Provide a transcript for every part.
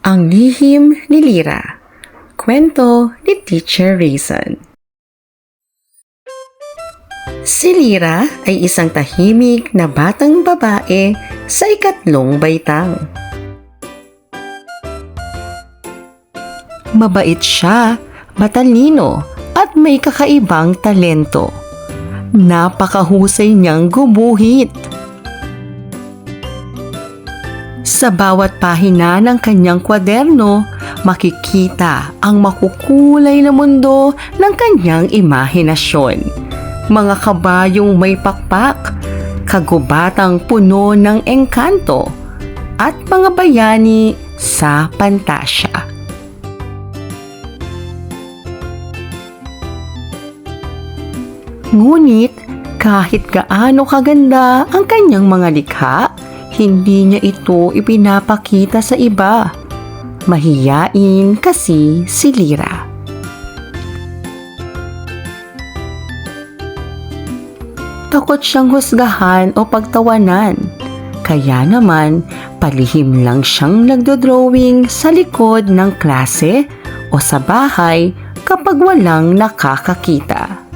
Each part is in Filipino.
Ang lihim ni Lyra. Kwento ni Teacher Raisin. Si Lyra ay isang tahimik na batang babae sa ikatlong baitang. Mabait siya, matalino at may kakaibang talento. Napakahusay niyang gumuhit. Sa bawat pahina ng kanyang kwaderno, makikita ang makukulay na mundo ng kanyang imahinasyon. Mga kabayong may pakpak, kagubatang puno ng engkanto, at mga bayani sa pantasya. Ngunit kahit gaano kaganda ang kanyang mga likha, hindi niya ito ipinapakita sa iba. Mahiyain kasi si Lyra. Takot siyang husgahan o pagtawanan. Kaya naman, palihim lang siyang nagdodrawing sa likod ng klase o sa bahay kapag walang nakakakita.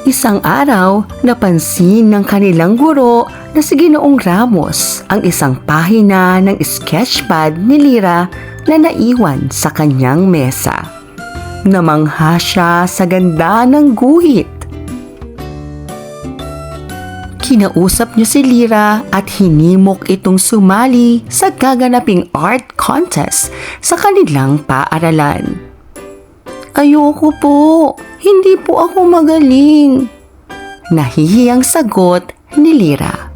Isang araw, napansin ng kanilang guro na si Ginoong Ramos ang isang pahina ng sketchpad ni Lyra na naiwan sa kanyang mesa. Namangha siya sa ganda ng guhit. Kinausap niya si Lyra at hinimok itong sumali sa gaganaping art contest sa kanilang paaralan. Ayoko po, hindi po ako magaling. Nahihiyang sagot ni Lyra.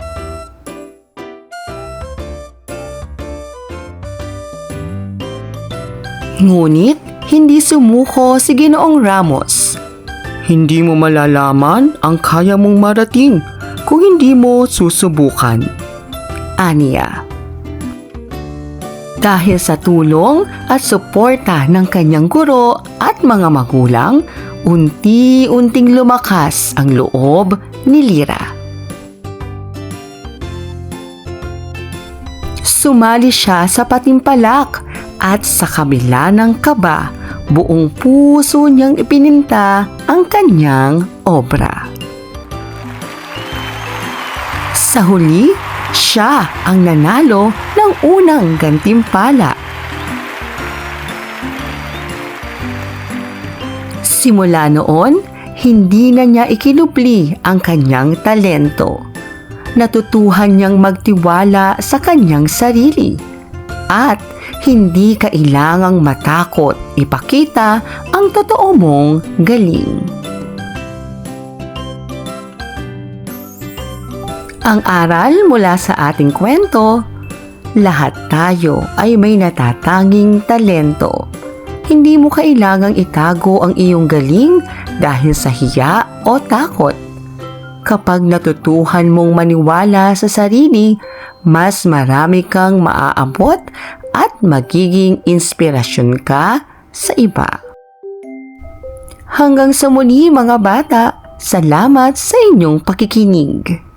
Ngunit, hindi sumuko si Ginoong Ramos. Hindi mo malalaman ang kaya mong marating kung hindi mo susubukan. Aniya. Dahil sa tulong at suporta ng kanyang guro at mga magulang, unti-unting lumakas ang loob ni Lyra. Sumali siya sa patimpalak at sa kabila ng kaba, buong puso niyang ipininta ang kanyang obra. Sa huli, siya ang nanalo ng unang gantimpala. Simula noon, hindi na niya ikinubli ang kanyang talento. Natutuhan niyang magtiwala sa kanyang sarili at hindi kailangang matakot ipakita ang totoo mong galing. Ang aral mula sa ating kwento, lahat tayo ay may natatanging talento. Hindi mo kailangang itago ang iyong galing dahil sa hiya o takot. Kapag natutuhan mong maniwala sa sarili, mas marami kang maaabot at magiging inspirasyon ka sa iba. Hanggang sa muli mga bata, salamat sa inyong pakikinig.